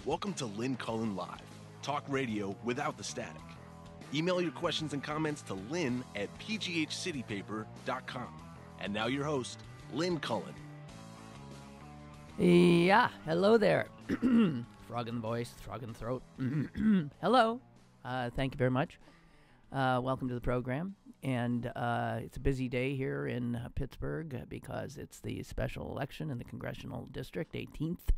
Welcome to Lynn Cullen Live, talk radio without the static. Email your questions and comments to lynn at pghcitypaper.com. And now your host, Lynn Cullen. Yeah, hello there. Frog in the voice, frog in the throat. Hello. Thank you very much. Welcome to the program. And it's a busy day here in Pittsburgh because it's the special election in the Congressional District, 18th.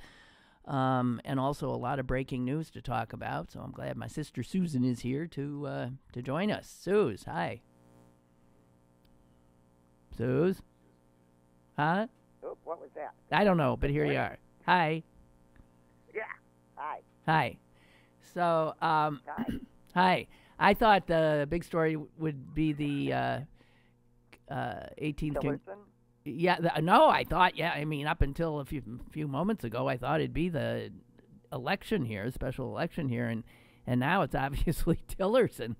And also a lot of breaking news to talk about. So I'm glad my sister Susan is here to join us. Suze, hi. Suze? Huh? Oop, what was that? I don't know, but here you are. Hi. Yeah. Hi. Hi. So, Hi. hi. I thought the big story would be the 18th. Tillerson? No, I thought, I mean, up until a few moments ago, I thought it'd be the election here, special election here, and now it's obviously Tillerson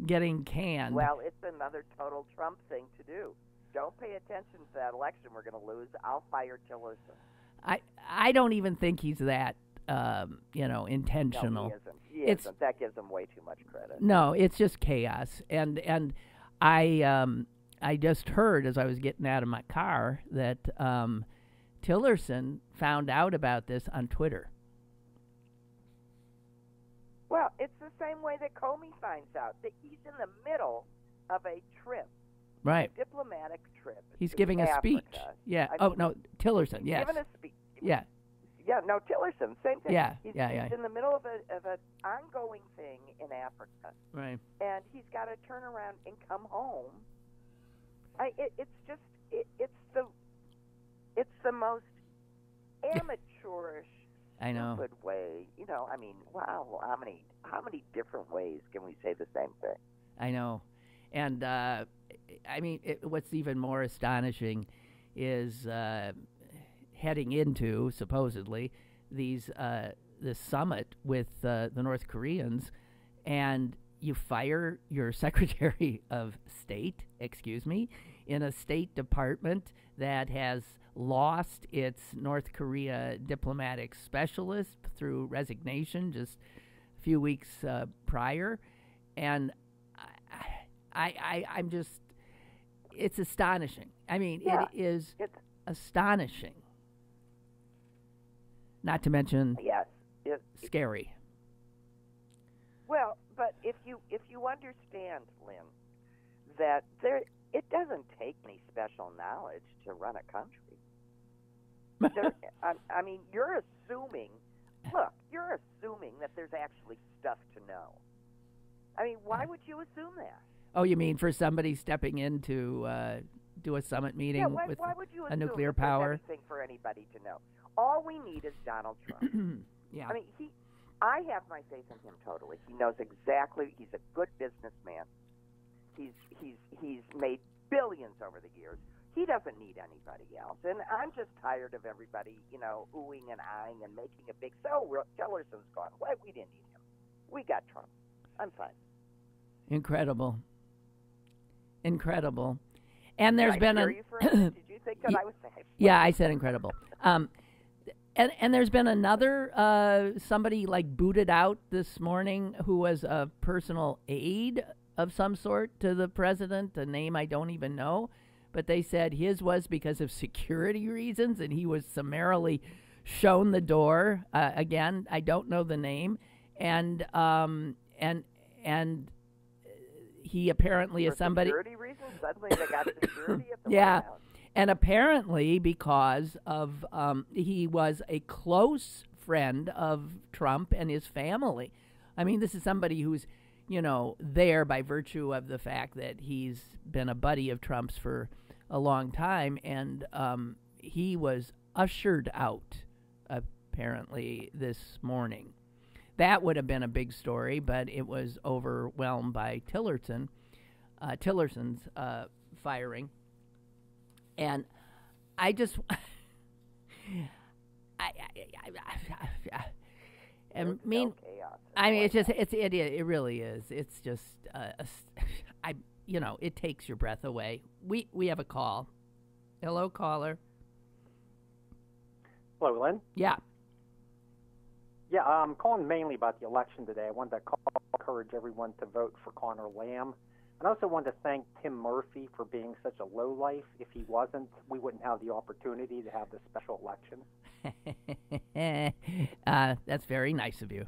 getting canned. Well, it's another total Trump thing to do. Don't pay attention to that election we're going to lose. I'll fire Tillerson. I don't even think he's that, intentional. No, he isn't. That gives him way too much credit. No, it's just chaos. And I just heard as I was getting out of my car that Tillerson found out about this on Twitter. Well, it's the same way that Comey finds out that he's in the middle of a trip. Right. A diplomatic trip. He's giving a speech. Yeah. Tillerson, yes. Giving a speech. Yeah. Yeah, no, Tillerson, same thing. Yeah, He's yeah. in the middle of an ongoing thing in Africa. Right. And he's got to turn around and come home. It's the most amateurish, I know. stupid way. Wow, how many different ways can we say the same thing? I know. And, what's even more astonishing is heading into, supposedly, this summit with the North Koreans, and you fire your Secretary of State, in a State Department that has lost its North Korea diplomatic specialist through resignation just a few weeks prior. And I'm just, it's astonishing. I mean, yeah, it's astonishing. Not to mention, yes, scary. Well, but if you understand, Lynn, that it doesn't take any special knowledge to run a country. You're assuming. Look, you're assuming that there's actually stuff to know. I mean, why would you assume that? Oh, you mean for somebody stepping in to do a summit meeting with why would you a nuclear assume power? There's anything for anybody to know. All we need is Donald Trump. Yeah. I mean, I have my faith in him totally. He knows exactly. He's a good businessman. He's made billions over the years. He doesn't need anybody else. And I'm just tired of everybody, oohing and eyeing and making a big. So Tillerson's gone. Why? We didn't need him. We got Trump. I'm fine. Incredible. And there's been Did you think that I was saying? Yeah, I said incredible. And there's been another somebody booted out this morning who was a personal aide of some sort to the president, a name I don't even know, but they said his was because of security reasons, and he was summarily shown the door. Again, I don't know the name, and he apparently is somebody. For security reasons, suddenly they got security at the yeah. White House. And apparently because of he was a close friend of Trump and his family. I mean, this is somebody who's, there by virtue of the fact that he's been a buddy of Trump's for a long time. And he was ushered out, apparently, this morning. That would have been a big story, but it was overwhelmed by Tillerson's firing. And I just, it really is. It's just, it takes your breath away. We have a call. Hello, caller. Hello, Lynn. Yeah. Yeah, I'm calling mainly about the election today. I wanted to encourage everyone to vote for Connor Lamb. And I also wanted to thank Tim Murphy for being such a lowlife. If he wasn't, we wouldn't have the opportunity to have this special election. That's very nice of you.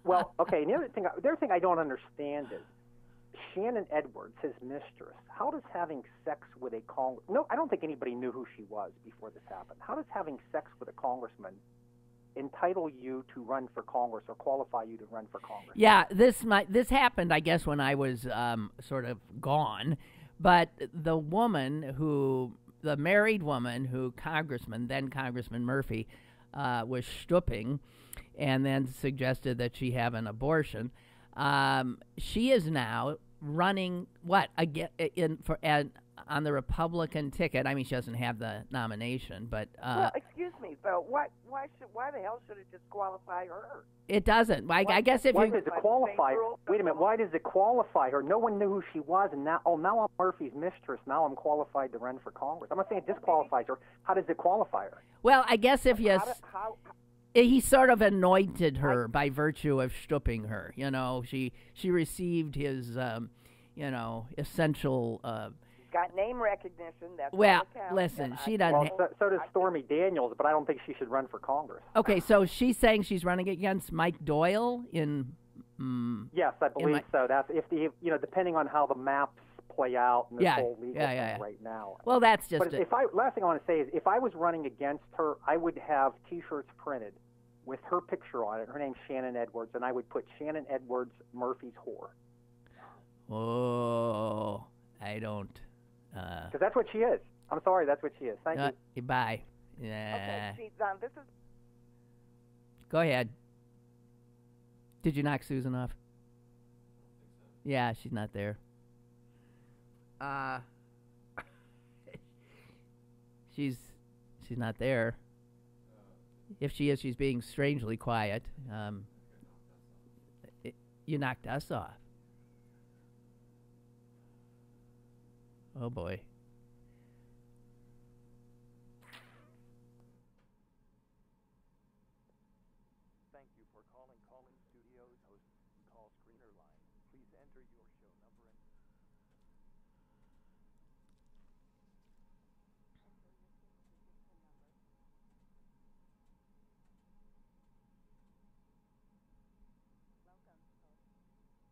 Well, okay, and the other thing I don't understand is Shannon Edwards, his mistress, how does having sex with a no, I don't think anybody knew who she was before this happened. How does having sex with a congressman entitle you to run for Congress or qualify you to run for Congress? Yeah, this happened, I guess, when I was sort of gone. But the married woman who then Congressman Murphy, was stooping and then suggested that she have an abortion. She is now running on the Republican ticket. I mean, she doesn't have the nomination, but well, excuse me, though. Why the hell should it disqualify her? It doesn't. I guess if why you does it qualify? Wait a minute. Why does it qualify her? No one knew who she was, and now I'm Murphy's mistress. Now I'm qualified to run for Congress. I'm not saying it disqualifies her. How does it qualify her? Well, I guess if you. He sort of anointed her by virtue of stooping her. You know, she received his, essential. Got name recognition. That's listen, she doesn't. Well, so does Stormy Daniels, but I don't think she should run for Congress. Okay, so she's saying she's running against Mike Doyle in. Yes, I believe so. That's depending on how the maps play out and this whole legal thing right now. Well, that's just. But last thing I want to say is, if I was running against her, I would have T-shirts printed with her picture on it. Her name's Shannon Edwards, and I would put Shannon Edwards, Murphy's whore. Oh, I don't. Because that's what she is. I'm sorry, that's what she is. Thank you. Bye. Yeah. Okay, this is. Go ahead. Did you knock Susan off? Yeah, she's not there. She's not there. If she is, she's being strangely quiet. You knocked us off. Oh boy. Thank you for calling Studios host call screener line. Please enter your show number and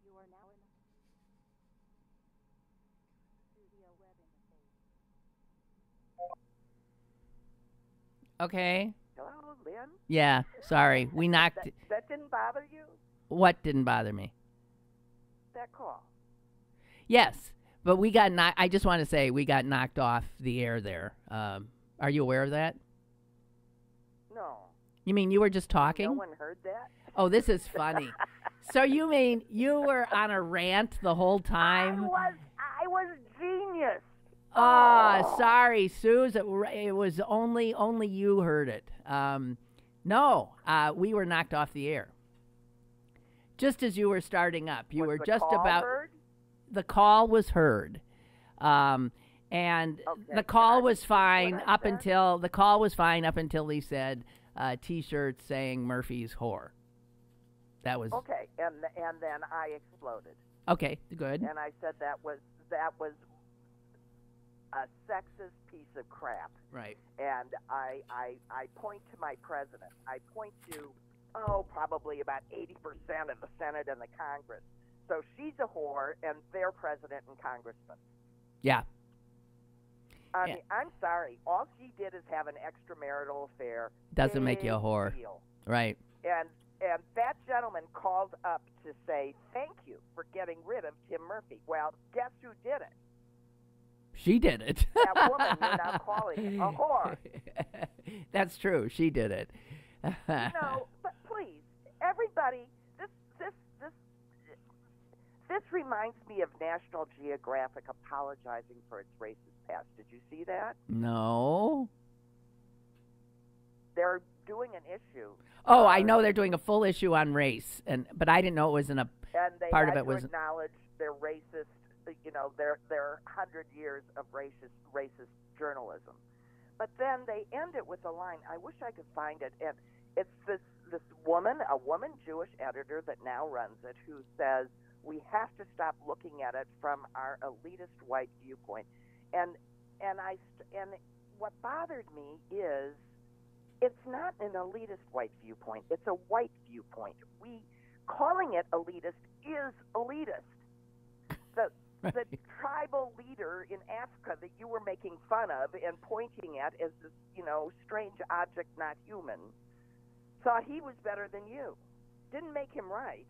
You are now in the studio web interface. Okay. Hello, Lynn. Yeah. Sorry, we knocked. That didn't bother you? What didn't bother me? That call. Yes, but we got knocked. I just want to say we got knocked off the air there. Are you aware of that? No. You mean you were just talking? No one heard that? Oh, this is funny. So you mean you were on a rant the whole time? I was genius. Sorry, Suze. It was only you heard it. No, we were knocked off the air. Just as you were starting up, you were just about. Heard? The call was heard, and the call was fine up until he said T-shirts saying Murphy's whore. That was okay, and then I exploded. Okay, good. And I said that was a sexist piece of crap. Right. And I point to my president. I point to probably about 80% of the Senate and the Congress. So she's a whore, and they're president and congressman. Yeah. I mean, I'm sorry. All she did is have an extramarital affair. Doesn't make you a whore. Deal. Right. And that gentleman called up to say thank you for getting rid of Tim Murphy. Well, guess who did it? She did it. That woman you're now calling a whore. That's true. She did it. No, but please, everybody, this reminds me of National Geographic apologizing for its racist past. Did you see that? No. They're doing an issue. Oh, I know they're doing a full issue on race, but I didn't know it was in a and they part had of it to was acknowledge their racist, their 100 years of racist journalism. But then they end it with a line. I wish I could find it. And it's this woman, a woman Jewish editor that now runs it, who says we have to stop looking at it from our elitist white viewpoint. And what bothered me is it's not an elitist white viewpoint. It's a white viewpoint. Calling it elitist is elitist. The tribal leader in Africa that you were making fun of and pointing at as this, strange object, not human, thought he was better than you. Didn't make him right,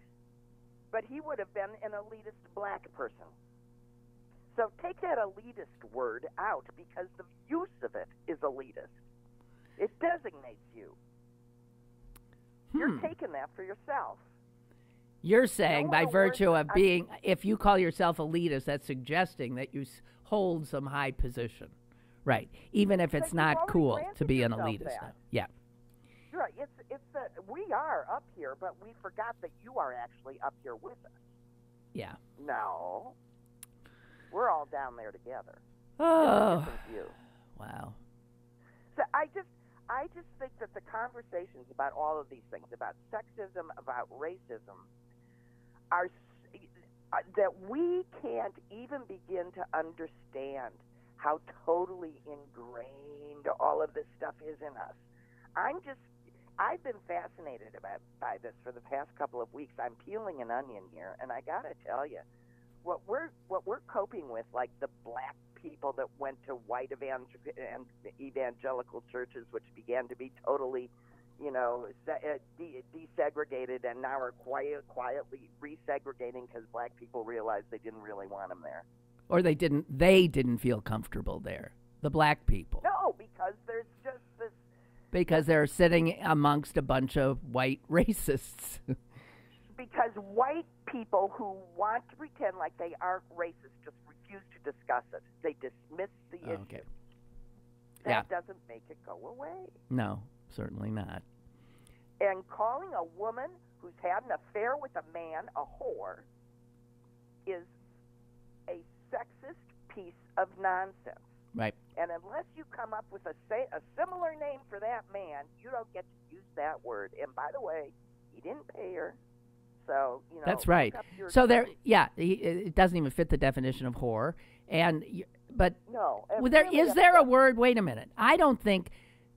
but he would have been an elitist black person. So take that elitist word out because the use of it is elitist. It designates you. You're taking that for yourself. You're saying by virtue of being, if you call yourself elitist, that's suggesting that you hold some high position. Right. Even if it's not cool to be an elitist. Yeah. Right. We are up here, but we forgot that you are actually up here with us. Yeah. No. We're all down there together. Oh. Wow. So I just think that the conversations about all of these things, about sexism, about racism, are that we can't even begin to understand how totally ingrained all of this stuff is in us. I've been fascinated by this for the past couple of weeks. I'm peeling an onion here, and I got to tell you, what we're coping with, like the black people that went to white evangelical churches, which began to be totally, desegregated, and now are quietly resegregating because black people realized they didn't really want them there. Or they didn't feel comfortable there. The black people. No, because there's just this. Because they're sitting amongst a bunch of white racists. Because white people who want to pretend like they aren't racist just refuse to discuss it. They dismiss the issue. That doesn't make it go away. No, certainly not. And calling a woman who's had an affair with a man a whore is a sexist piece of nonsense. Right. And unless you come up with a similar name for that man, you don't get to use that word. And by the way, he didn't pay her. So, that's right. So it doesn't even fit the definition of whore. But no, is there a word? Wait a minute. I don't think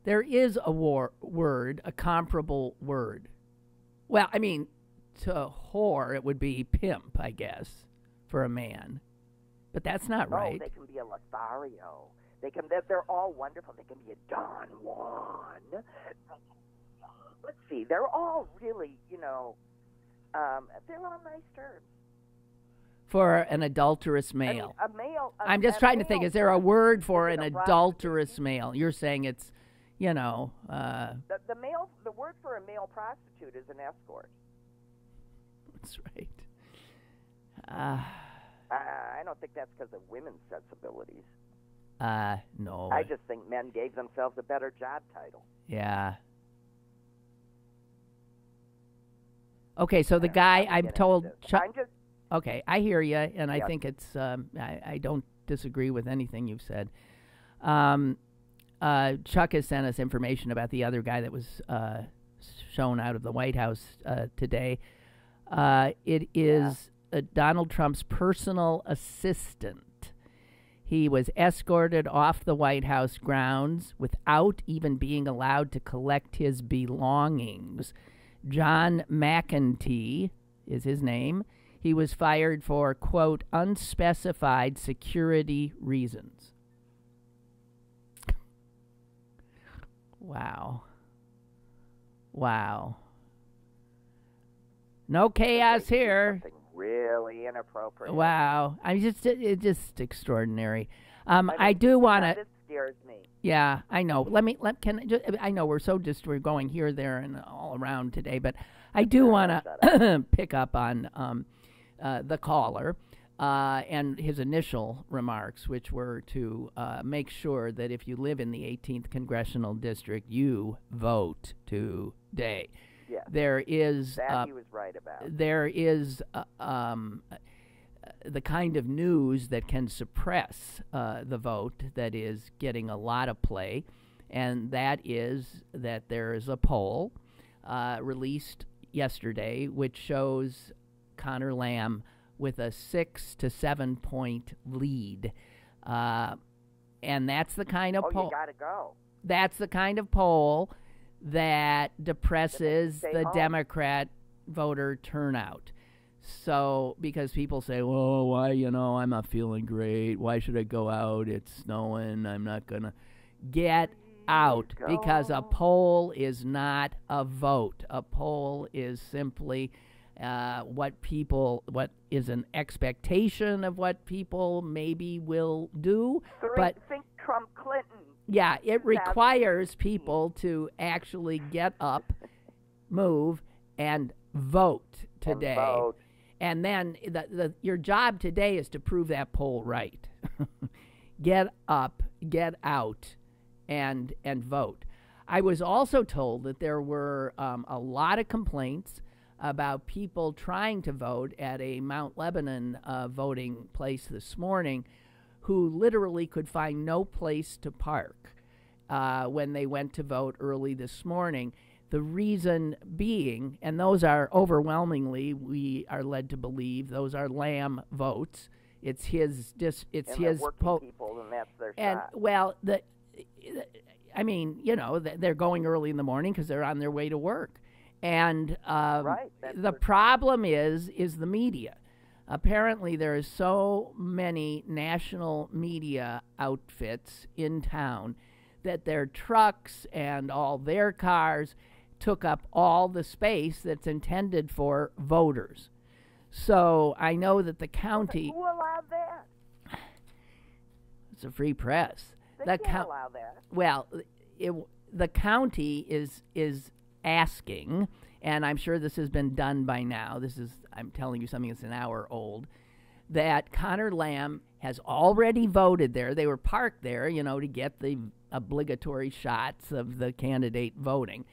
there is a word, a comparable word. Well, I mean, to whore, it would be pimp, I guess, for a man. But that's not right. Oh, they can be a Lothario. They're all wonderful. They can be a Don Juan. Let's see. They're all really, they're all nice terms. For an adulterous male. I mean, a male. I'm just trying to think, is there a word for an adulterous male? You're saying it's, The word for a male prostitute is an escort. That's right. I don't think that's because of women's sensibilities. No. I just think men gave themselves a better job title. Yeah. Okay, so the guy I'm told. Okay, I hear you, and I think it's. I don't disagree with anything you've said. Chuck has sent us information about the other guy that was shown out of the White House today. It is Donald Trump's personal assistant. He was escorted off the White House grounds without even being allowed to collect his belongings. John McEntee is his name. He was fired for, quote, unspecified security reasons. Wow. No chaos here. Something really inappropriate. Wow. It's just extraordinary. I do want to. This scares me. Yeah, I know. I know we're going here, there, and all around today, but I do want to pick up on the caller and his initial remarks, which were to make sure that if you live in the 18th Congressional District, you vote today. Yeah. There is that he was right about. There is the kind of news that can suppress the vote that is getting a lot of play, and that is that there is a poll released yesterday, which shows Connor Lamb with a 6 to 7 point lead. And that's the kind of poll. You got to go. That's the kind of poll that depresses the home. Democrat voter turnout. So, because people say, well, why, I'm not feeling great. Why should I go out? It's snowing. I'm not going to get out. Because a poll is not a vote. A poll is simply what is an expectation of what people maybe will do. Think Trump Clinton. Yeah, it requires people to actually get up, move, and vote today. And then your job today is to prove that poll right. Get up, get out, and vote. I was also told that there were a lot of complaints about people trying to vote at a Mount Lebanon voting place this morning who literally could find no place to park when they went to vote early this morning. The reason being, and those are overwhelmingly, we are led to believe, those are Lamb votes. It's his. It's his. Working people, and that's their shot. Well, they're going early in the morning because they're on their way to work, and the problem is the media. Apparently, there are so many national media outfits in town that their trucks and all their cars took up all the space that's intended for voters. So I know that the county... Who allowed that? It's a free press. They can't allow that. Well, the county is asking, and I'm sure this has been done by now. I'm telling you something that's an hour old, that Connor Lamb has already voted there. They were parked there, to get the obligatory shots of the candidate voting.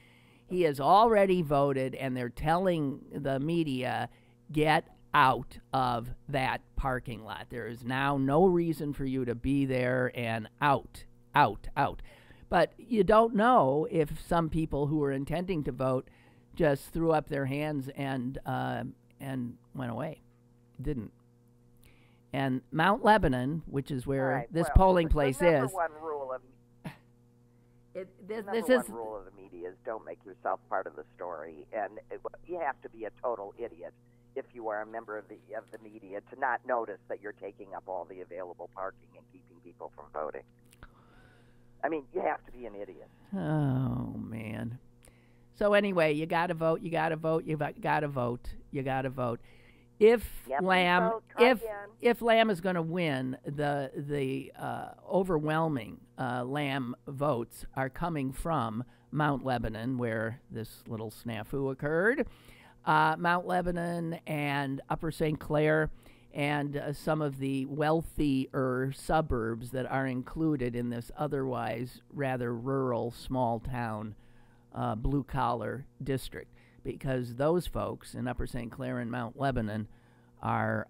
He has already voted, and they're telling the media, get out of that parking lot. There is now no reason for you to be there, and out. But you don't know if some people who were intending to vote just threw up their hands and went away. Didn't. And Mount Lebanon, which is where this polling place is. One rule of the media is don't make yourself part of the story, and you have to be a total idiot if you are a member of the media to not notice that you're taking up all the available parking and keeping people from voting. I mean, you have to be an idiot. Oh man. So anyway, you got to vote. You got to vote. You got to vote. You got to vote. If Lamb is going to win, the overwhelming Lamb votes are coming from Mount Lebanon, where this little snafu occurred. Mount Lebanon and Upper St. Clair and some of the wealthier suburbs that are included in this otherwise rather rural, small-town, blue-collar district, because those folks in Upper St. Clair and Mount Lebanon are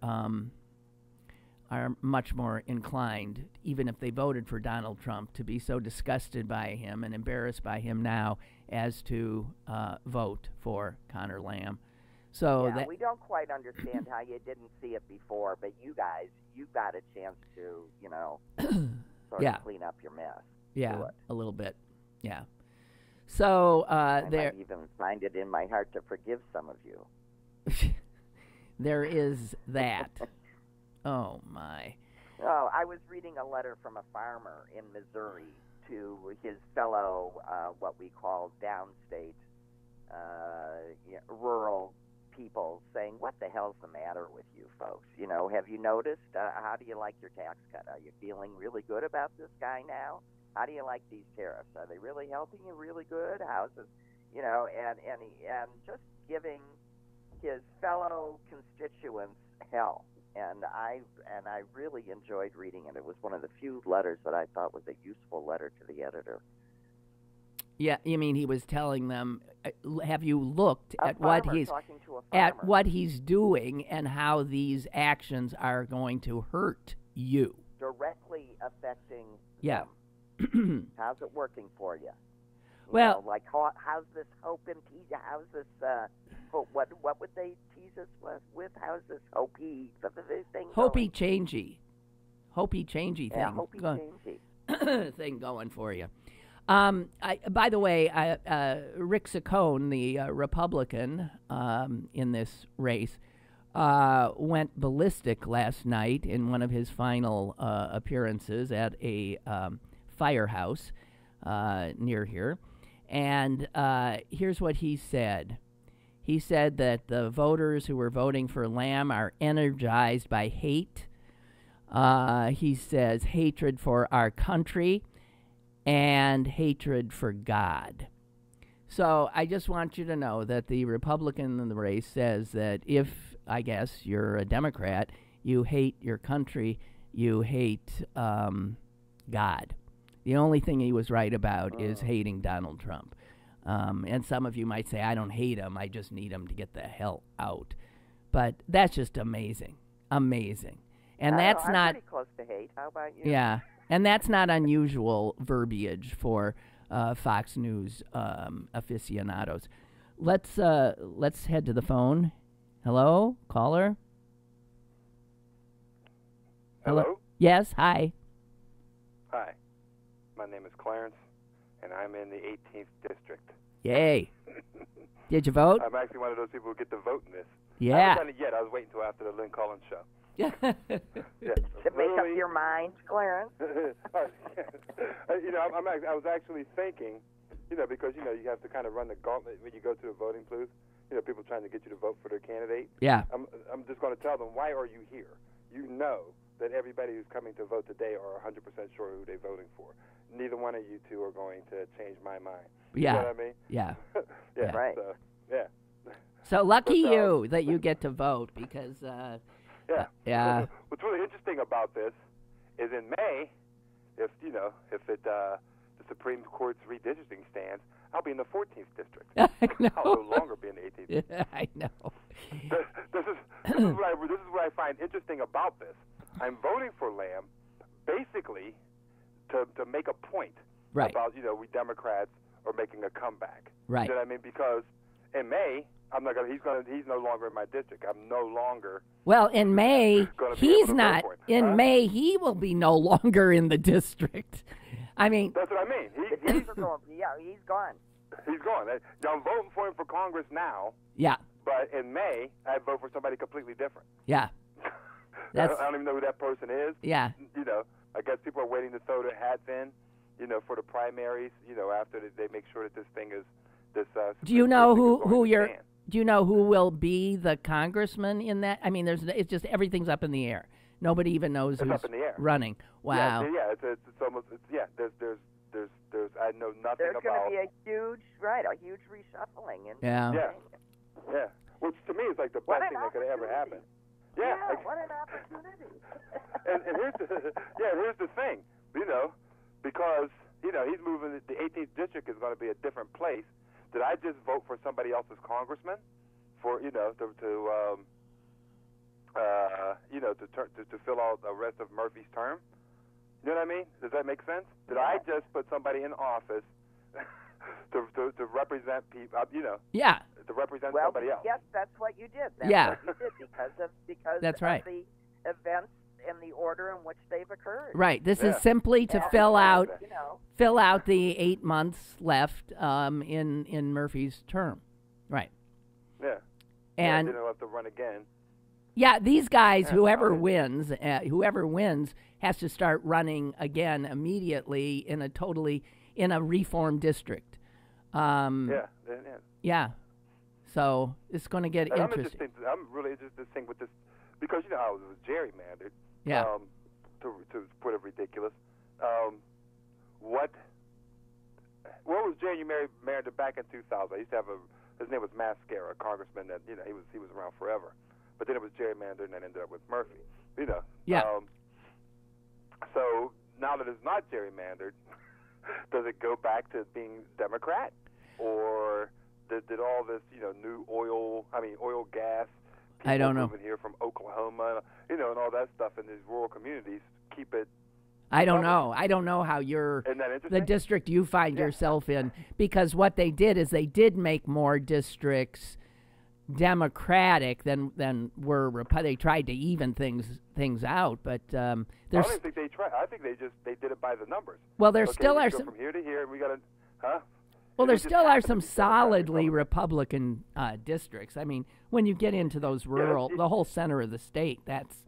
much more inclined, even if they voted for Donald Trump, to be so disgusted by him and embarrassed by him now as to vote for Connor Lamb. So we don't quite understand how you didn't see it before, but you guys, you got a chance to, sort of clean up your mess. Yeah, a little bit. Yeah. So I might even find it in my heart to forgive some of you. There is that. Oh, my. Oh, I was reading a letter from a farmer in Missouri to his fellow, what we call downstate, rural people, saying, what the hell's the matter with you folks? Have you noticed? How do you like your tax cut? Are you feeling really good about this guy now? How do you like these tariffs? Are they really helping you really good? How's it, and just giving his fellow constituents hell. And I really enjoyed reading it. It was one of the few letters that I thought was a useful letter to the editor. Yeah, you mean he was telling them, have you looked at what he's doing and how these actions are going to hurt you? Directly affecting them. How's it working for you? Well- like how's this hope and tease? How's this? What would they tease us with? How's this hopey thing? Hopey changey thing. Yeah, hopey changey. Thing going for you. By the way, Rick Saccone, the Republican in this race, went ballistic last night in one of his final appearances at a firehouse near here. And here's what he said. He said that the voters who were voting for Lamb are energized by hate. He says hatred for our country and hatred for God. So I just want you to know that the Republican in the race says that if, I guess, you're a Democrat, you hate your country, you hate God. The only thing he was right about is hating Donald Trump. And some of you might say, I don't hate him, I just need him to get the hell out. But that's just amazing. Amazing. And that's I'm not pretty close to hate. How about you? Yeah, and that's not unusual verbiage for Fox News aficionados. Let's head to the phone. Hello, caller. Hello? Yes. Hi. Hi. My name is Clarence, and I'm in the 18th district. Yay. Did you vote? I'm actually one of those people who get to vote in this. I Yeah. haven't done it yet. I was waiting until after the Lynn Cullen show. Yeah. Yeah. To make up your mind, Clarence. I was actually thinking, because you have to kind of run the gauntlet when you go to the voting booth. People trying to get you to vote for their candidate. Yeah. I'm just going to tell them, why are you here? You know that everybody who's coming to vote today are 100% sure who they're voting for. Neither one of you two are going to change my mind. Yeah. You know what I mean? Yeah. Yeah. Right. So, yeah. So lucky But, you that you get to vote because Yeah. yeah. What's really interesting about this is in May, if the Supreme Court's redistricting stands, I'll be in the 14th district. I know. I'll no longer be in the 18th. Yeah, I know. This is what I find interesting about this. I'm voting for Lamb, basically, to make a point Right. about we Democrats are making a comeback. Right. You know what I mean? Because in May, I'm not gonna. He's no longer in my district. I'm no longer. Well, in May, Gonna be he's able to vote not. for it, In huh? May, he will be no longer in the district. I mean, That's what I mean. He's gone. Yeah, he's gone. He's gone. I'm voting for him for Congress now, yeah, but in May, I vote for somebody completely different. yeah, I That's- don't even know who that person is. yeah. I guess people are waiting to throw their hats in, for the primaries, after they make sure that this thing is this. Do you know Supreme Court who is you're? going to stand. Do you know who will be the congressman in that? I mean, it's just everything's up in the air. Nobody even knows It's who's up in the air. running. Wow. Yeah. It's almost. There's. I know nothing There's going about. to be a huge reshuffling. And Yeah. Yeah. Which to me is like the What best an thing that could ever happen. Yeah, Yeah. what an opportunity. and here's the thing, because he's moving. The 18th district is going to be a different place. Did I just vote for somebody else's congressman for to fill out the rest of Murphy's term? You know what I mean? Does that make sense? Did I just put somebody in office to represent people? Yeah. To represent Well, somebody else. yes, that's what you did. That's Yeah. what you did because That's of right. the events and the order in which they've occurred. Right. This is Yeah. simply to Yeah, fill out You know, the 8 months left in Murphy's term. Right. Yeah. And then he'll have to run again. yeah, these guys, Yeah, whoever okay. wins, has to start running again immediately in a reform district. Yeah. Yeah. So it's going to get And interesting. I'm really interested in with this because how it was gerrymandered. Yeah. To put it ridiculous. What was gerrymandered back in 2000? I used to have his name was Mascara, a congressman that he was around forever, but then it was gerrymandered and then ended up with Murphy. Yeah. So now that it's not gerrymandered, does it go back to being Democrat, or did all this new oil gas? I don't know. Moving here from Oklahoma, and all that stuff in these rural communities keep it. I don't know. I don't know how you're Isn't that the interesting? district you find yourself in, because what they did is they did make more districts Democratic than were They tried to even things out, but I there's don't think they tried. I think they did it by the numbers. well, there Okay, still we are go some. from here to here. We got to, huh? Well, It there just still are happened to some be Democratic, solidly Republican districts. I mean, when you get into those rural, the whole center of the state, that's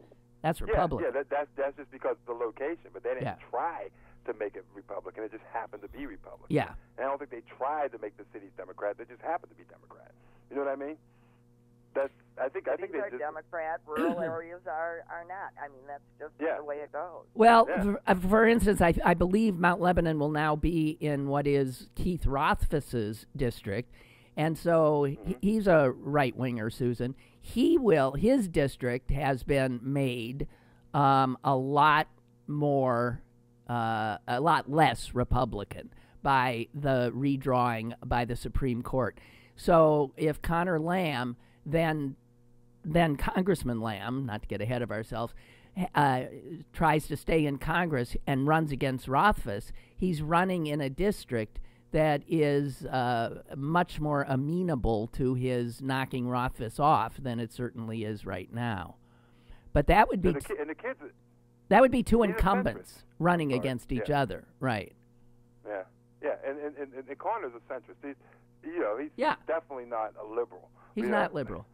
Republican. Yeah, that's just because of the location. But they didn't Yeah. try to make it Republican. It just happened to be Republican. Yeah. And I don't think they tried to make the cities Democrat. They just happened to be Democrat. You know what I mean? I think Cities they are just Democrat, rural areas are not. I mean, that's just Yeah. the way it goes. Well, Yeah. for instance, I believe Mount Lebanon will now be in what is Keith Rothfuss's district, and so he's a right winger, Susan. His district has been made a lot less Republican by the redrawing by the Supreme Court. So if Connor Lamb, then Congressman Lamb, not to get ahead of ourselves, tries to stay in Congress and runs against Rothfuss, he's running in a district that is much more amenable to his knocking Rothfuss off than it certainly is right now. But that would be and the kids. that would be two he's a incumbents centrist. running Right, against each yeah. other, right? Yeah, and Connor's a centrist. He's Yeah. definitely not a liberal. He's You not know? liberal.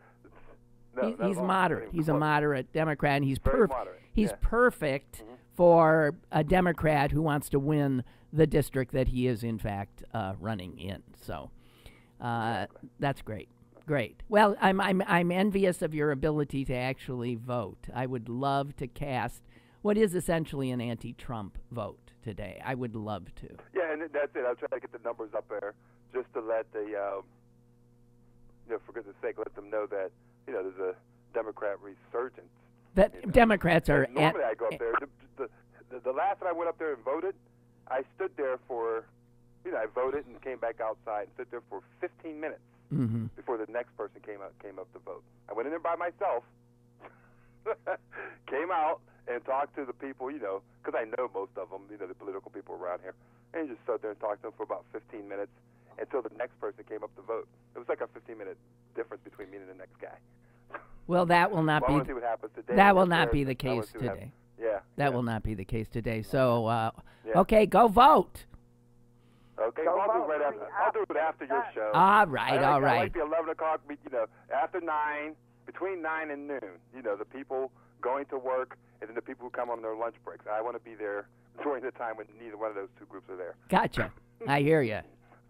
No, He's not at all. moderate. Not He's a even close. moderate Democrat, and he's Very perfect. moderate, He's yeah. perfect for a Democrat who wants to win the district that he is in fact running in. So that's great. Great. Well, I'm envious of your ability to actually vote. I would love to cast what is essentially an anti-Trump vote today. I would love to. Yeah, and that's it. I'll try to get the numbers up there just to let the, for goodness sake, let them know that, there's a Democrat resurgence. That Democrats are And normally I go up there. The last time I went up there and voted, I stood there for, I voted and came back outside and stood there for 15 minutes before the next person came up to vote. I went in there by myself, came out and talked to the people, because I know most of them, the political people around here, and just stood there and talked to them for about 15 minutes until the next person came up to vote. It was like a 15-minute difference between me and the next guy. Well, that will not Well, I be. want to see what happens today. That will not be the I wanna case see what today. Yeah. That will not be the case today. So, Yeah. okay, go vote. Okay, Go well, I'll do vote. it right after. I'll do it after your show. All right, I all right. like the 11 o'clock, after 9, between 9 and noon. The people going to work and then the people who come on their lunch breaks. I want to be there during the time when neither one of those two groups are there. Gotcha. I hear you.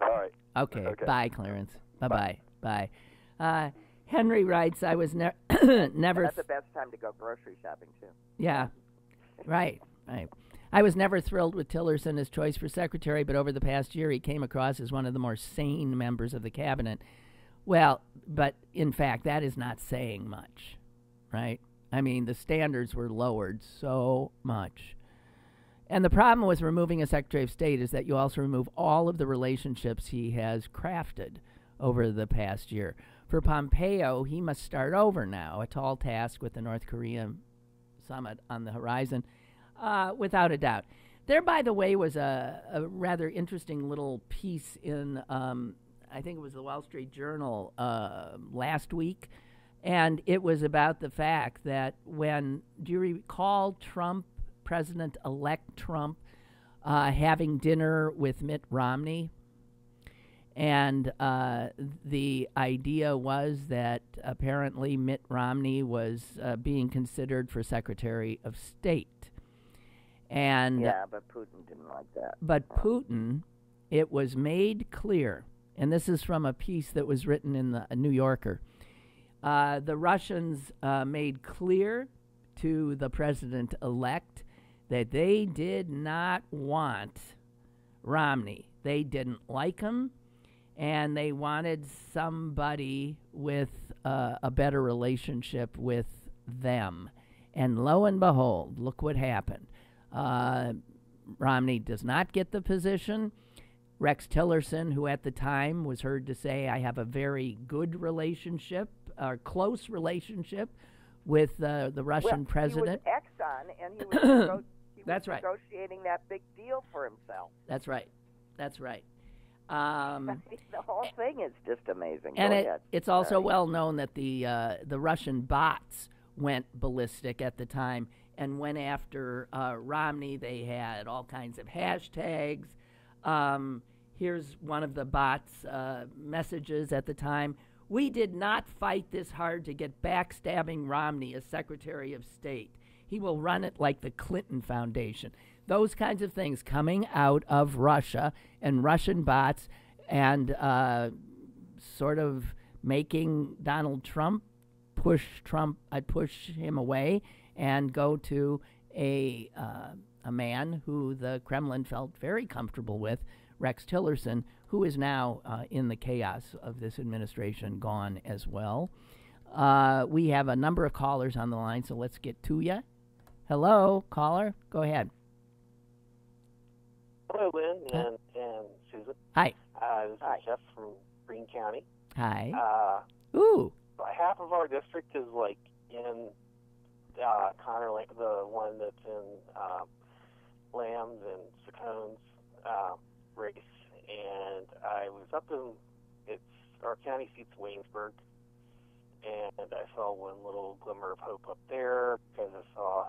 All right. Okay. Okay. Bye, Clarence. Bye-bye. Bye. Henry writes, I was never. That's the best time to go grocery shopping, too. Yeah. Right. I was never thrilled with Tillerson as choice for secretary, but over the past year he came across as one of the more sane members of the cabinet. Well, but in fact, that is not saying much, right? I mean, the standards were lowered so much. And the problem with removing a Secretary of State is that you also remove all of the relationships he has crafted over the past year. For Pompeo, he must start over now, a tall task with the North Korean summit on the horizon, without a doubt. There, by the way, was a rather interesting little piece in, I think it was the Wall Street Journal last week, and it was about the fact that do you recall President-elect Trump having dinner with Mitt Romney? And the idea was that apparently Mitt Romney was being considered for Secretary of State. And Yeah, but Putin didn't like that. But Putin, it was made clear, and this is from a piece that was written in the New Yorker, the Russians made clear to the president-elect that they did not want Romney. They didn't like him, and they wanted somebody with a better relationship with them. And lo and behold, look what happened. Romney does not get the position. Rex Tillerson, who at the time was heard to say, I have a very good relationship, or close relationship with the Russian president. He was Exxon, and he He That's was right. negotiating that big deal for himself. That's right. That's right. The whole thing is just amazing. And Go ahead. it's also Sorry. well known that the Russian bots went ballistic at the time and went after Romney. They had all kinds of hashtags. Here's one of the bots' messages at the time. We did not fight this hard to get backstabbing Romney as Secretary of State. He will run it like the Clinton Foundation. Those kinds of things coming out of Russia and Russian bots and sort of making Donald Trump push him away and go to a man who the Kremlin felt very comfortable with, Rex Tillerson, who is now in the chaos of this administration gone as well. We have a number of callers on the line, so let's get to you. Hello, caller. Go ahead. Hello, Lynn and Susan. Hi. This is Jeff from Greene County. Hi. Ooh. Half of our district is like in Connor Lake, the one that's in Lambs and Sacone's race, and I was up in our county seat's Waynesburg, and I saw one little glimmer of hope up there because I saw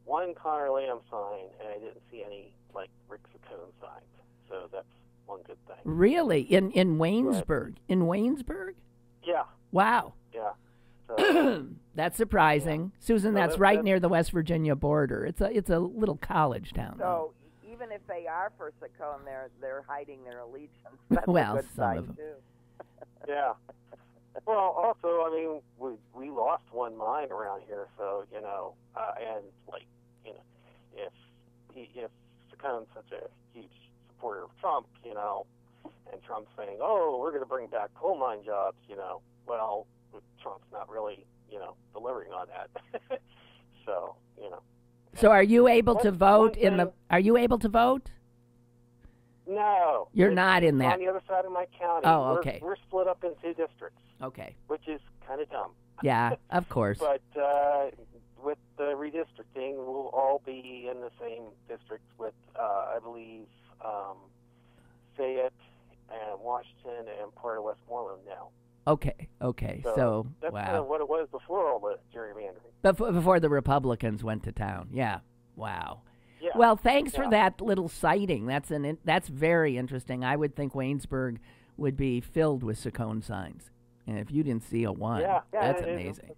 one Connor Lamb sign, and I didn't see any like Rick Sacone signs. So that's one good thing. Really? In Waynesburg? Right. In Waynesburg? Yeah. Wow. Yeah. So, that's surprising. Yeah. Susan, that's right near the West Virginia border. It's a little college town. So even if they are for Sacone, they're hiding their allegiance. That's well, a good some sign of them. Too. Yeah. Well, also, I mean, we lost one mine around here, so and like if Sacone's such a huge supporter of Trump, and Trump's saying, oh, we're going to bring back coal mine jobs, well, Trump's not really, delivering on that. So, So are you able to vote are you able to vote? No. You're not in that. On the other side of my county. Oh, okay. We're split up in two districts. Okay. Which is kind of dumb. Yeah, of course. But with the redistricting, we'll all be in the same districts with, I believe, Fayette and Washington and part of Westmoreland now. Okay. So that's wow. kind of what it was before all the gerrymandering. Before the Republicans went to town. Yeah. Wow. Yeah. Well, thanks for that little sighting. That's very interesting. I would think Waynesburg would be filled with Sacone signs. And if you didn't see a one, that's amazing.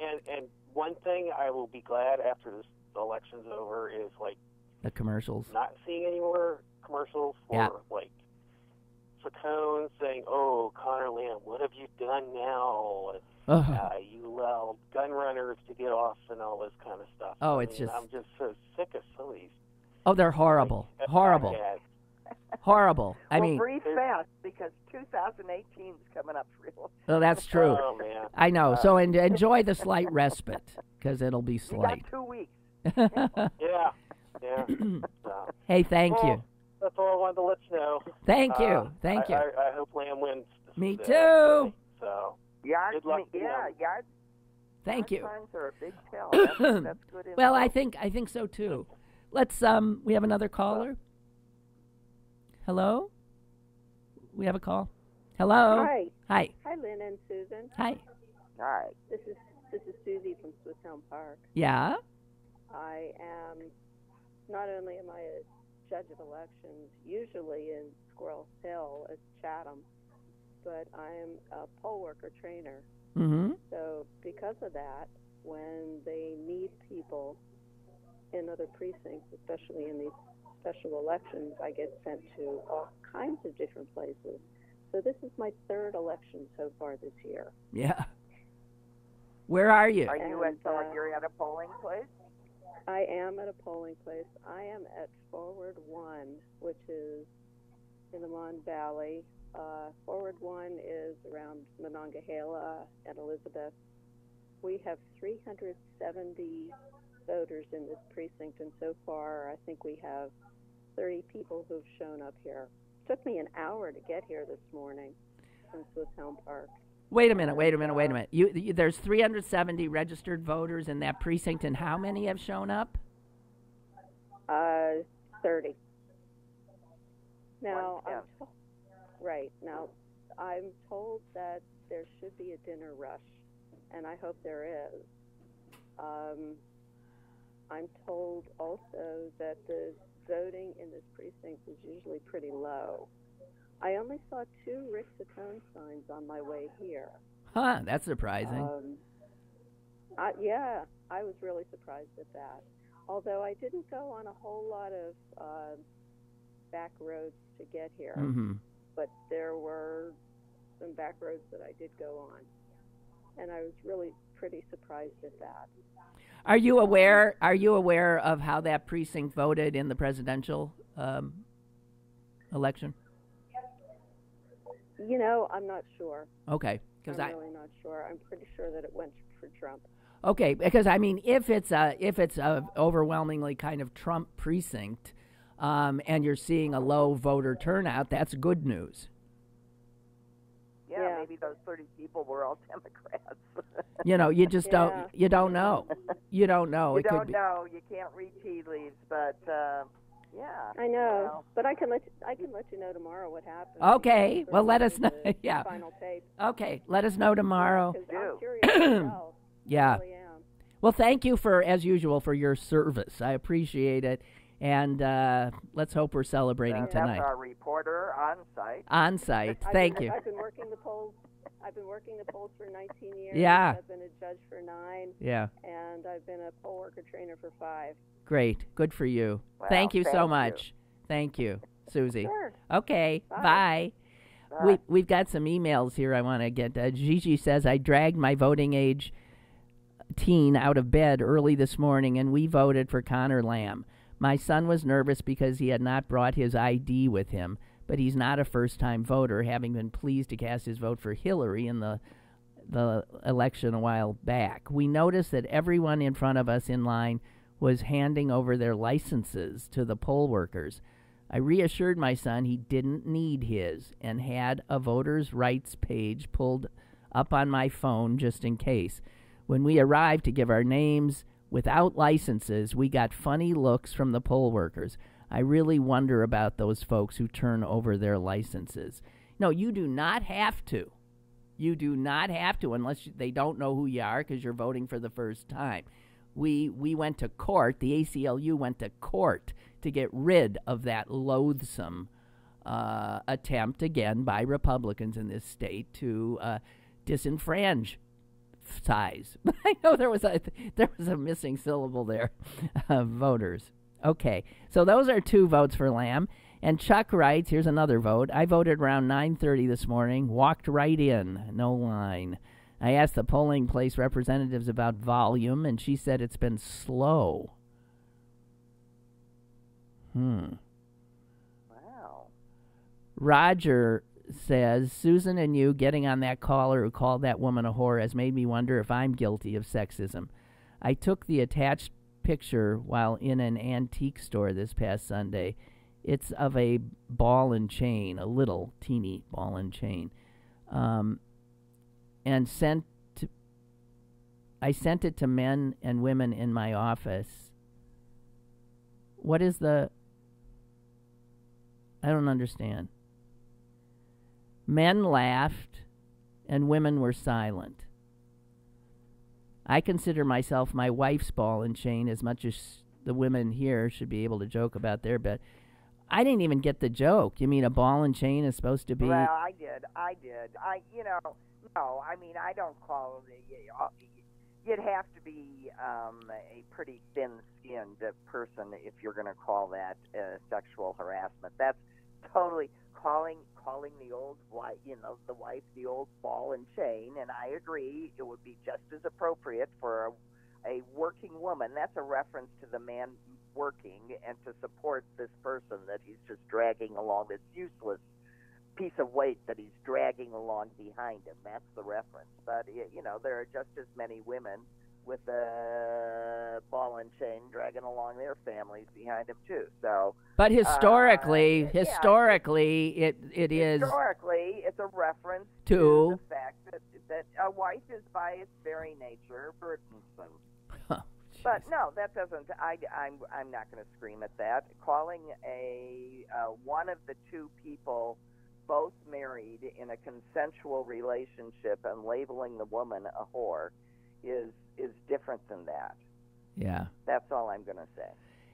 And one thing I will be glad after this election's over is like the commercials. Not seeing any more commercials for like Sacone saying, "Oh, Connor Lamb, what have you done now? You allowed gun runners to get off and all this kind of stuff." Oh, I'm just so sick of some of these. Oh, they're horrible. Horrible. Horrible. I mean, breathe fast because 2018 is coming up real. Oh, that's true. Oh, man. I know. So enjoy the slight respite because it'll be slight. You got 2 weeks. Yeah. Hey, thank you. That's all I wanted to let you know. Thank you. Thank you. I hope Lamb wins. Me too. So good luck. Thank you. Signs are a big tell. That's good info. Well, I think so too. Let's we have another caller. Hello? We have a call. Hello? Hi. Hi. Hi, Lynn and Susan. Hi. Hi. This is Susie from Swiss Elm Park. Yeah? I am, not only am I a judge of elections, usually in Squirrel Hill at Chatham, but I am a poll worker trainer. Mm-hmm. So because of that, when they need people in other precincts, especially in these special elections, I get sent to all kinds of different places. So this is my third election so far this year. Yeah. Where are you? Are you you're at a polling place? I am at a polling place. I am at Forward 1, which is in the Mon Valley. Forward 1 is around Monongahela and Elizabeth. We have 370 voters in this precinct, and so far I think we have 30 people who've shown up here. It took me an hour to get here this morning from Swiss Elm Park. Wait a minute. There's 370 registered voters in that precinct, and how many have shown up? 30. Now, 1/10. Right. Now, I'm told that there should be a dinner rush, and I hope there is. I'm told also that the voting in this precinct is usually pretty low. I only saw 2 Rick Saccone signs on my way here. Huh, that's surprising. Yeah, I was really surprised at that. Although I didn't go on a whole lot of back roads to get here, Mm-hmm. but there were some back roads that I did go on, and I was really pretty surprised at that. Are you aware of how that precinct voted in the presidential election? You know, I'm not sure. Okay, I'm really not sure. I'm pretty sure that it went for Trump. Okay, because I mean, if it's a overwhelmingly kind of Trump precinct, and you're seeing a low voter turnout, that's good news. Yeah, maybe those 30 people were all Democrats. You know, you just don't know. You don't know. You it don't could be. know. You can't read tea leaves, but yeah. I know, Well, but I can let you know tomorrow what happened. Okay, well, let us know. The Yeah. Final tape. Okay, let us know tomorrow. 'Cause I'm curious myself. Yeah. I really am. Well, thank you as usual, for your service. I appreciate it. And let's hope we're celebrating tonight. That's our reporter on site. On site. Thank you. I've been working the polls. I've been working the polls for 19 years. Yeah. I've been a judge for 9. Yeah. And I've been a poll worker trainer for 5. Great. Good for you. Well, thank you thank so you. much. Thank you, Susie. Sure. Okay. Bye. Bye. We've got some emails here I want to get. Gigi says, I dragged my voting age teen out of bed early this morning, and we voted for Connor Lamb. My son was nervous because he had not brought his ID with him, but he's not a first-time voter, having been pleased to cast his vote for Hillary in the election a while back. We noticed that everyone in front of us in line was handing over their licenses to the poll workers. I reassured my son he didn't need his and had a voters' rights page pulled up on my phone just in case. When we arrived to give our names without licenses, we got funny looks from the poll workers. I really wonder about those folks who turn over their licenses. No, you do not have to. You do not have to unless they don't know who you are because you're voting for the first time. We went to court, the ACLU went to court to get rid of that loathsome attempt, again, by Republicans in this state to disenfranchise. I know there was a missing syllable there, voters. Okay, so those are 2 votes for Lamb. And Chuck writes, here's another vote. I voted around 9:30 this morning, walked right in, no line. I asked the polling place representatives about volume, and she said it's been slow. Wow. Roger says, Susan and you getting on that caller who called that woman a whore has made me wonder if I'm guilty of sexism. I took the attached picture while in an antique store this past Sunday. It's of a ball and chain, a little teeny ball and chain. And I sent it to men and women in my office. What is I don't understand. Men laughed and women were silent. I consider myself my wife's ball and chain as much as the women here should be able to joke about their bed. I didn't even get the joke. You mean a ball and chain is supposed to be... Well, I did. No, I mean, I don't call it... You'd have to be a pretty thin-skinned person if you're going to call that sexual harassment. That's totally calling the old wife, the wife, the old ball and chain, and I agree it would be just as appropriate for a working woman. That's a reference to the man working and to support this person that he's just dragging along, this useless piece of weight that he's dragging along behind him. That's the reference. But, there are just as many women with a ball and chain dragging along their families behind them, too. So, but historically, it is... Historically, it's a reference to the fact that a wife is by its very nature burdensome. But no, that doesn't. I'm not going to scream at that. Calling a one of the two people both married in a consensual relationship and labeling the woman a whore is different than that. Yeah. That's all I'm going to say.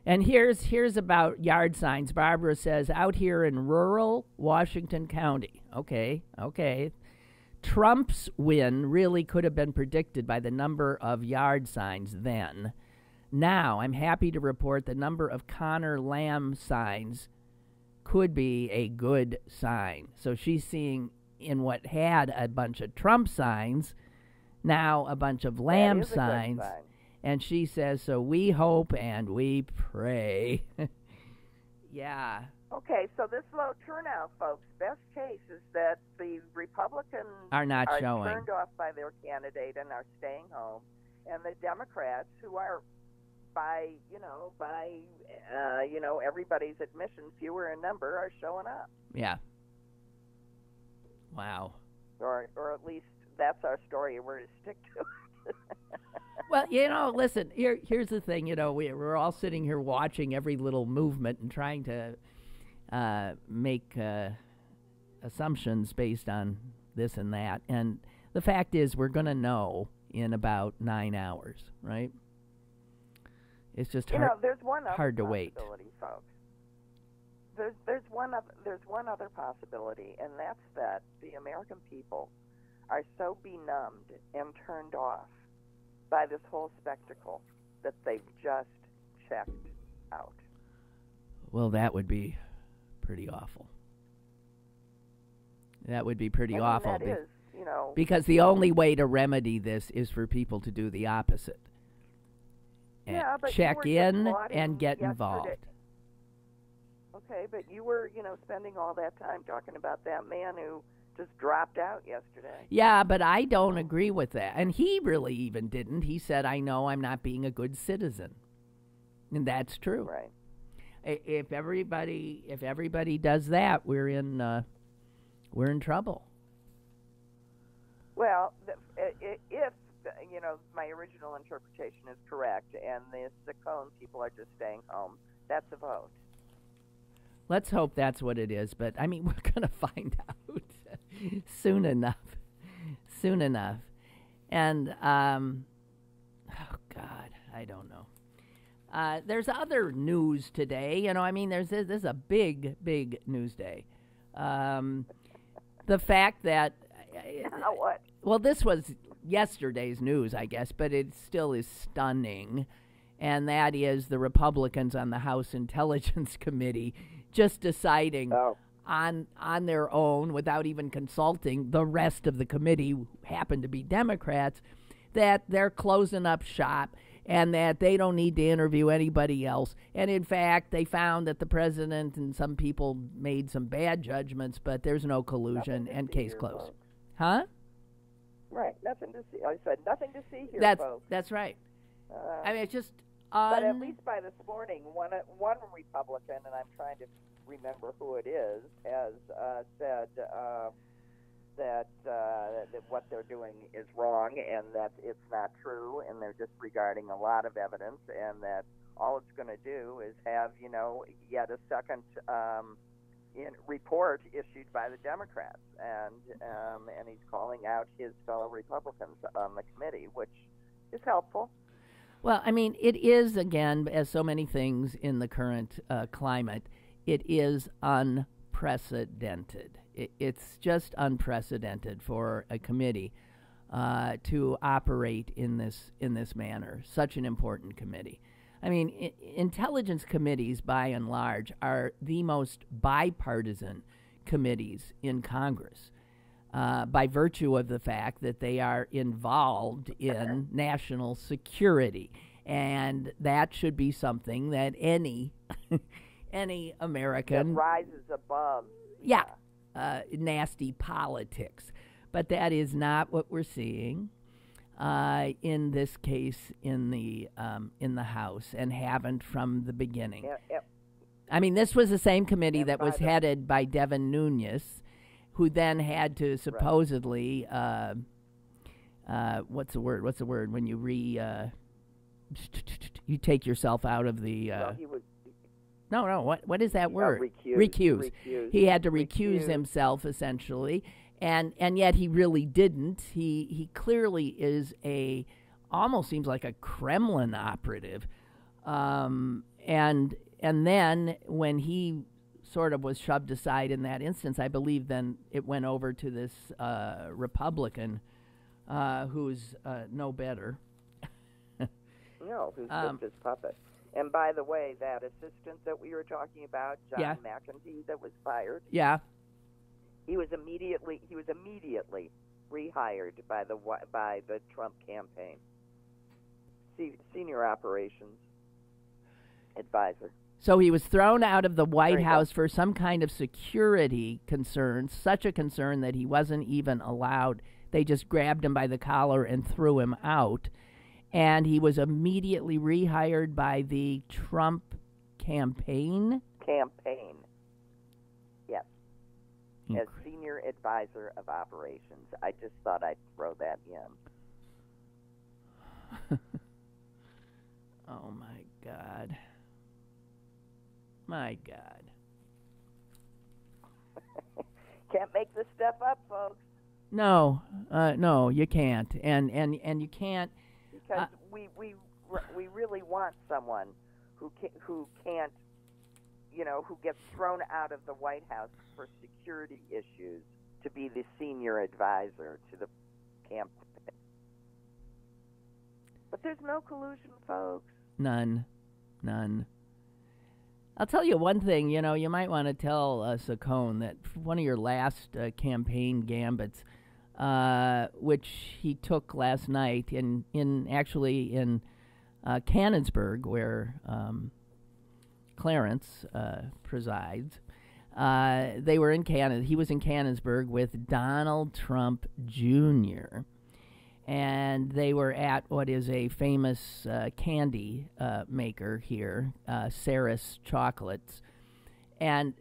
And here's about yard signs. Barbara says, out here in rural Washington County. Okay. Trump's win really could have been predicted by the number of yard signs then. Now, I'm happy to report the number of Connor Lamb signs could be a good sign. So she's seeing in what had a bunch of Trump signs, now a bunch of Lamb signs. And she says, so we hope and we pray. Yeah. Okay, so this low turnout, folks, best case is that the Republicans are not showing, turned off by their candidate and are staying home, and the Democrats, who are by everybody's admission, fewer in number, are showing up. Yeah. Wow. Or at least that's our story. We're to stick to it. Well, listen, here's the thing. We're all sitting here watching every little movement and trying to make assumptions based on this and that. And the fact is, we're going to know in about 9 hours, right? It's just there's one other hard to wait, folks. There's one other possibility, and that's that the American people are so benumbed and turned off by this whole spectacle that they've just checked out. Well, that would be pretty awful. That would be pretty awful. That is, because the only way to remedy this is for people to do the opposite. And but check in and get involved. Okay, but you were, spending all that time talking about that man who just dropped out yesterday. Yeah, but I don't agree with that. And he really even didn't. He said, I know I'm not being a good citizen. And that's true. Right. If everybody does that, we're in trouble. Well, if my original interpretation is correct, and the Saccone people are just staying home, that's a vote. Let's hope that's what it is. But we're going to find out soon enough. And oh God, I don't know. There's other news today. This is a big news day. The fact that what? Well, this was yesterday's news, I guess, but it still is stunning. And that is the Republicans on the House Intelligence Committee just deciding on their own, without even consulting the rest of the committee, who happen to be Democrats, that they're closing up shop and that they don't need to interview anybody else. And in fact, they found that the president and some people made some bad judgments, but there's no collusion and case closed. Folks. Huh? Right, nothing to see. I said nothing to see here, folks. That's right. It's just but at least by this morning, one Republican, and I'm trying to remember who it is, has said that what they're doing is wrong and that it's not true, and they're disregarding a lot of evidence, and that all it's going to do is have yet a second report issued by the Democrats, and he's calling out his fellow Republicans on the committee, which is helpful. Well, it is, again, as so many things in the current climate, it is unprecedented. It's just unprecedented for a committee to operate in this manner, such an important committee. Intelligence committees, by and large, are the most bipartisan committees in Congress. By virtue of the fact that they are involved in national security. And that should be something that any American... that rises above. Yeah, nasty politics. But that is not what we're seeing in this case in the House, and haven't from the beginning. This was the same committee that was headed by Devin Nunes, who then had to supposedly, what's the word when you you take yourself out of the. Well, he was No. What is that word? recuse. He had to recuse himself essentially, and yet he really didn't. He clearly is almost seems like a Kremlin operative, and then when he sort of was shoved aside in that instance, I believe then it went over to this Republican who's no better. No, who's just his puppet. And by the way, that assistant that we were talking about, John McEntee, that was fired. Yeah. He was immediately rehired by the Trump campaign. Senior operations advisor. So he was thrown out of the White House for some kind of security concern, such a concern that he wasn't even allowed. They just grabbed him by the collar and threw him out. And he was immediately rehired by the Trump campaign? Yes. As senior advisor of operations. I just thought I'd throw that in. Oh, my God. My God. Can't make this stuff up, folks. No, you can't. And you can't. Because we really want someone who can't, who gets thrown out of the White House for security issues to be the senior advisor to the campaign. But there's no collusion, folks. None. I'll tell you one thing, you might want to tell Saccone that one of your last campaign gambits, which he took last night in Canonsburg, where Clarence presides. They were in Canada. He was in Canonsburg with Donald Trump Jr., and they were at what is a famous candy maker here, Sarah's Chocolates. And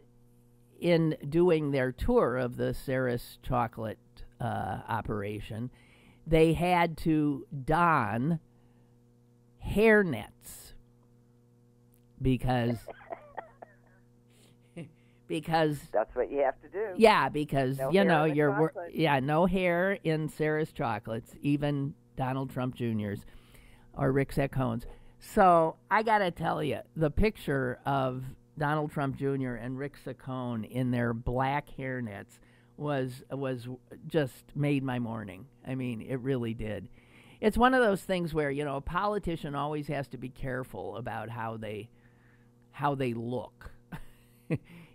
in doing their tour of the Sarah's Chocolate operation, they had to don hairnets because that's what you have to do. Yeah, because no no hair in Sarah's Chocolates, even Donald Trump Jr.'s or Rick Saccone's. So I gotta tell you, the picture of Donald Trump Jr. and Rick Saccone in their black hairnets was just made my morning. I mean, it really did. It's one of those things where a politician always has to be careful about how they look.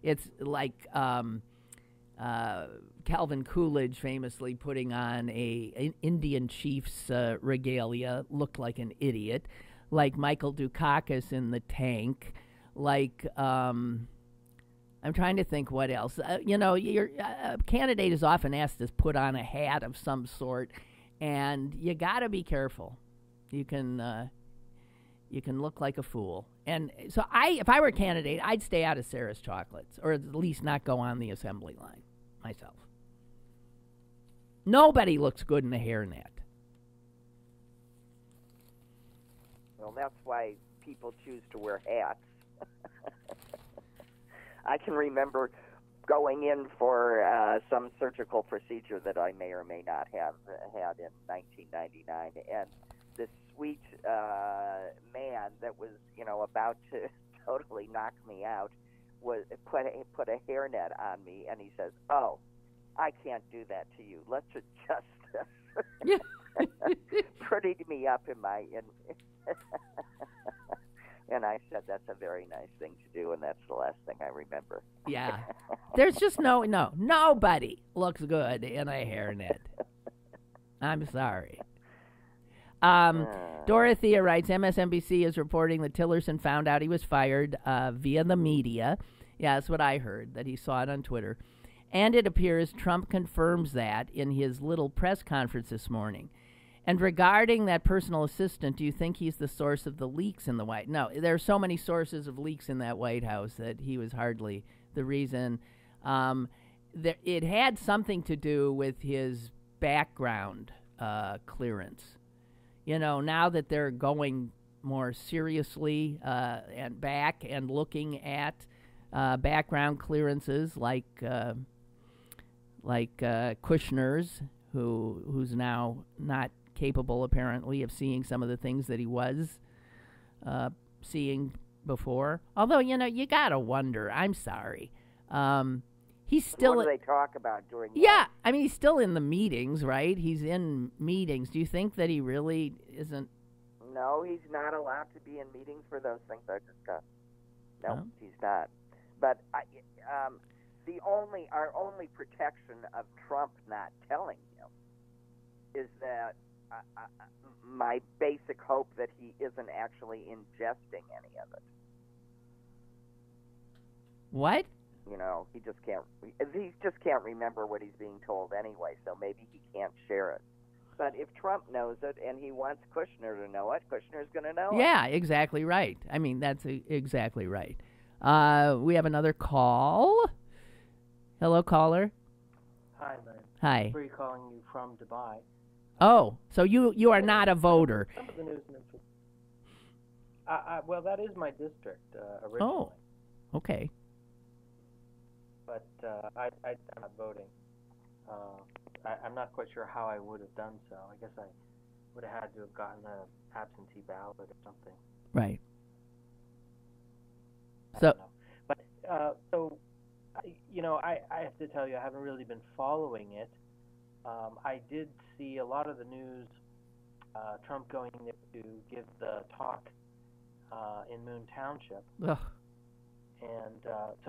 It's like Calvin Coolidge famously putting on an Indian chief's regalia, looked like an idiot, like Michael Dukakis in The Tank, like I'm trying to think what else. Your candidate is often asked to put on a hat of some sort, and you got to be careful. You can look like a fool. And so if I were a candidate, I'd stay out of Sarah's Chocolates, or at least not go on the assembly line myself. Nobody looks good in a hairnet. Well, that's why people choose to wear hats. I can remember going in for some surgical procedure that I may or may not have had in 1999, and this sweet man that was, about to totally knock me out put a hairnet on me, and he says, "Oh, I can't do that to you. Let's adjust this." Prettied me up in my and I said, "That's a very nice thing to do," and that's the last thing I remember. Yeah, there's just nobody looks good in a hairnet. I'm sorry. Dorothea writes, MSNBC is reporting that Tillerson found out he was fired via the media. Yeah, that's what I heard, that he saw it on Twitter. And it appears Trump confirms that in his little press conference this morning. And regarding that personal assistant, do you think he's the source of the leaks in the White House? No, there are so many sources of leaks in that White House that he was hardly the reason. It had something to do with his background clearance. Now that they're going more seriously and back and looking at background clearances like Kushner's, who's now not capable apparently of seeing some of the things that he was seeing before. Although, you gotta wonder. I'm sorry. He's still. What do they talk about during? Yeah, I mean, he's still in the meetings, right? He's in meetings. Do you think that he really isn't? No, he's not allowed to be in meetings for those things I discussed. No, Oh. he's not. But our only protection of Trump not telling him is that my basic hope that he isn't actually ingesting any of it. What? He just can't remember what he's being told anyway, so maybe he can't share it. But if Trump knows it and he wants Kushner to know it, Kushner's going to know it. Yeah, exactly right. I mean, that's exactly right. We have another call. Hello, caller. Hi, Lynn. Hi. We're calling you from Dubai. Oh, so you are not a voter. Some of the news and well, that is my district originally. Oh, okay. But I'm not voting. I'm not quite sure how I would have done so. I guess I would have had to have gotten an absentee ballot or something. Right. I So, don't know. But I have to tell you, I haven't really been following it. I did see a lot of the news. Trump going there to give the talk in Moon Township, ugh. and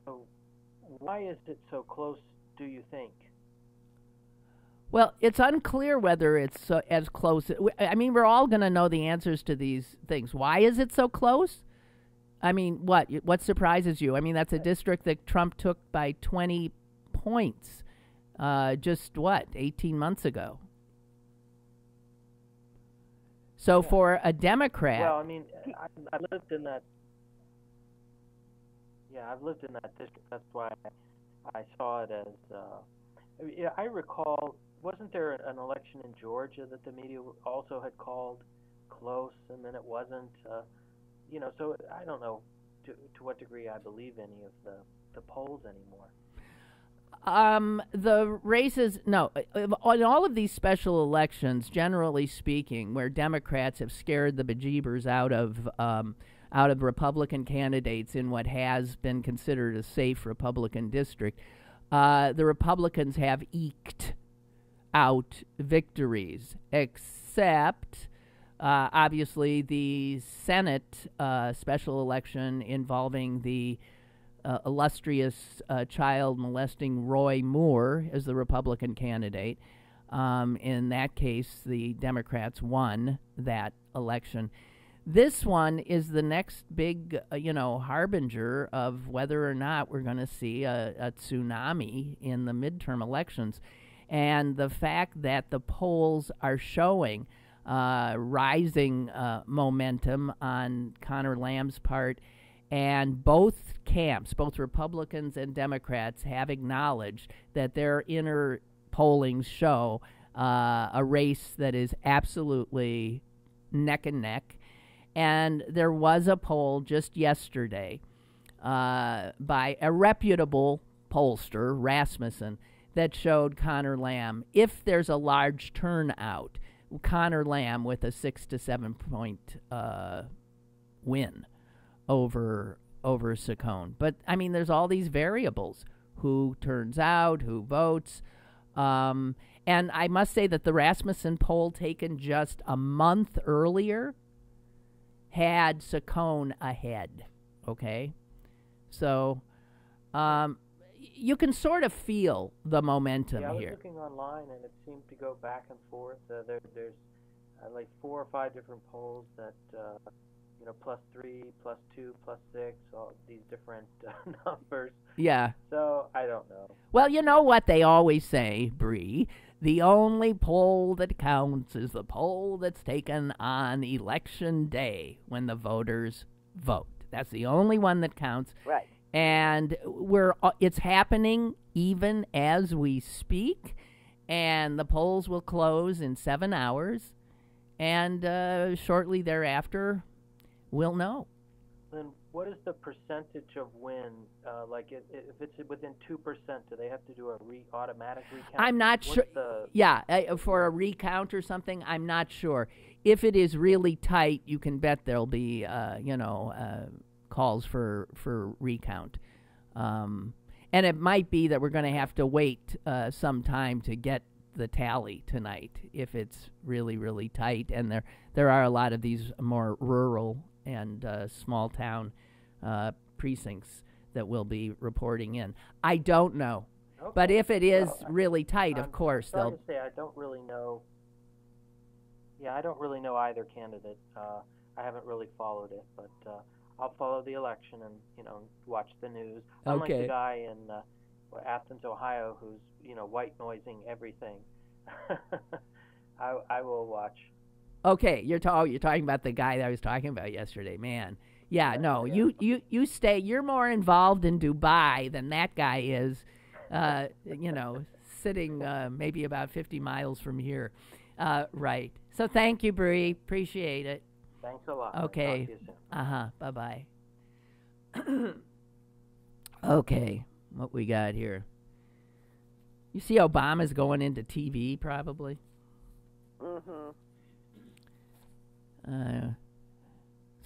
so why is it so close? Do you think? Well, it's unclear whether it's as close. I mean, we're all going to know the answers to these things. Why is it so close? I mean, what surprises you? I mean, that's a district that Trump took by 20 points just, 18 months ago. So for a Democrat... Well, I mean, I lived in that... Yeah, I've lived in that district. That's why I saw it as... I recall, wasn't there an election in Georgia that the media also had called close, and then it wasn't? So I don't know to what degree I believe any of the polls anymore. The races, no, on all of these special elections, generally speaking, where Democrats have scared the bejeebers out of Republican candidates in what has been considered a safe Republican district, the Republicans have eked out victories, except obviously the Senate special election involving the illustrious child molesting Roy Moore as the Republican candidate. In that case, the Democrats won that election. This one is the next big, harbinger of whether or not we're going to see a tsunami in the midterm elections. And the fact that the polls are showing rising momentum on Connor Lamb's part, and both camps, both Republicans and Democrats, have acknowledged that their inner pollings show a race that is absolutely neck and neck. And there was a poll just yesterday by a reputable pollster, Rasmussen, that showed Connor Lamb, if there's a large turnout, Connor Lamb with a 6 to 7 point win over Saccone. But, I mean, there's all these variables. Who turns out, who votes. And I must say that the Rasmussen poll taken just a month earlier had Saccone ahead, okay? So you can sort of feel the momentum here. I was here. looking online, and it seemed to go back and forth. There's like 4 or 5 different polls that, +3, +2, +6, all these different numbers. Yeah. So I don't know. Well, you know what they always say, Bree. The only poll that counts is the poll that's taken on election day when the voters vote. That's the only one that counts. Right. And it's happening even as we speak, and the polls will close in 7 hours, and shortly thereafter, we'll know. Then what is the percentage of win? Like if it's within 2%, do they have to do a automatic recount? I'm not sure. Yeah, for a recount or something, I'm not sure. If it is really tight, you can bet there'll be, calls for recount. And it might be that we're going to have to wait some time to get the tally tonight if it's really, really tight. And there are a lot of these more rural and small town precincts that will be reporting in. I don't know. Okay. But if it is really tight, of course, they'll... to say I don't really know. Yeah, I don't really know either candidate. I haven't really followed it, but I'll follow the election and, watch the news. I'm like the guy in Athens, Ohio, who's, white noising everything. I will watch. Okay, you're talking about the guy that I was talking about yesterday, man. Yeah, no, you stay. You're more involved in Dubai than that guy is. Sitting maybe about 50 miles from here. Right. So thank you, Bree. Appreciate it. Thanks a lot. Okay. Talk to you soon. Bye-bye. Okay, what we got here? You see Obama's going into TV, probably? Mm-hmm.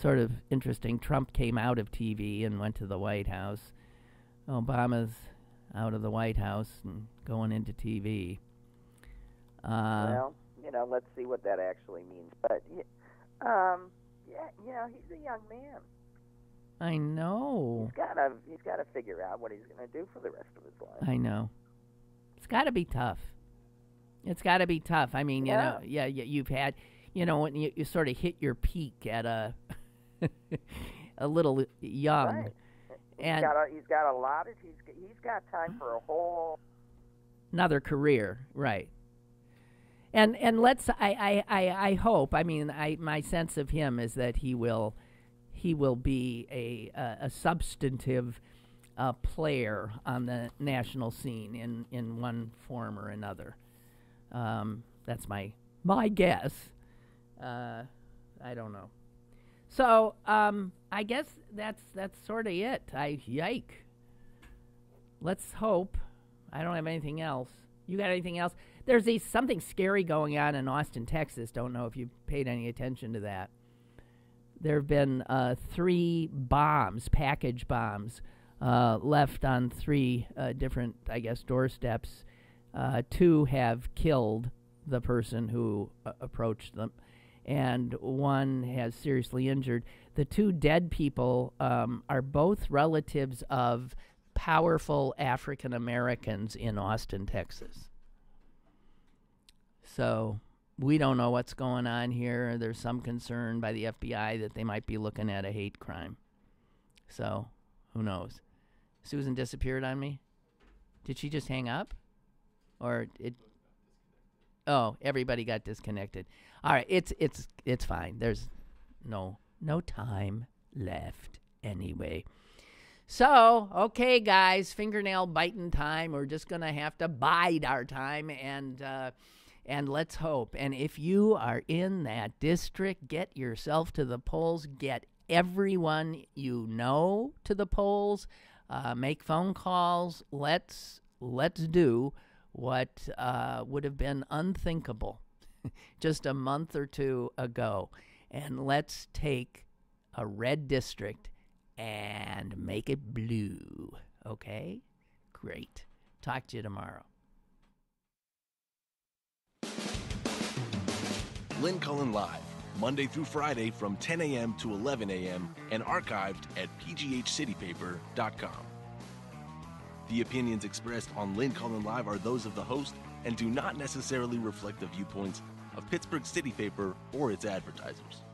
Sort of interesting. Trump came out of TV and went to the White House. Obama's out of the White House and going into TV. Well, let's see what that actually means. But, he's a young man. I know. He's got to figure out what he's going to do for the rest of his life. I know. It's got to be tough. It's got to be tough. I mean, you've had, when you sort of hit your peak at a little young. Right. And he's got time for a whole another career, right? And I hope. I mean, my sense of him is that he will be a substantive player on the national scene in one form or another. That's my guess. I don't know. So I guess that's sort of it. Yike. Let's hope. I don't have anything else. You got anything else? There's something scary going on in Austin, Texas. Don't know if you paid any attention to that. There have been 3 bombs, package bombs, left on 3 different, I guess, doorsteps. 2 have killed the person who approached them, and 1 has seriously injured. The 2 dead people are both relatives of powerful African Americans in Austin, Texas. So we don't know what's going on here. There's some concern by the FBI that they might be looking at a hate crime. So who knows? Susan disappeared on me. Did she just hang up? Or it? Oh, everybody got disconnected. All right, it's fine. There's no time left anyway. So, okay, guys, fingernail biting time. We're just gonna have to bide our time and let's hope. And if you are in that district, get yourself to the polls. Get everyone you know to the polls. Make phone calls. Let's do what would have been unthinkable just a month or 2 ago. And let's take a red district and make it blue. Okay? Great. Talk to you tomorrow. Lynn Cullen Live, Monday through Friday from 10 a.m. to 11 a.m. and archived at pghcitypaper.com. The opinions expressed on Lynn Cullen Live are those of the host and do not necessarily reflect the viewpoints of Pittsburgh City Paper or its advertisers.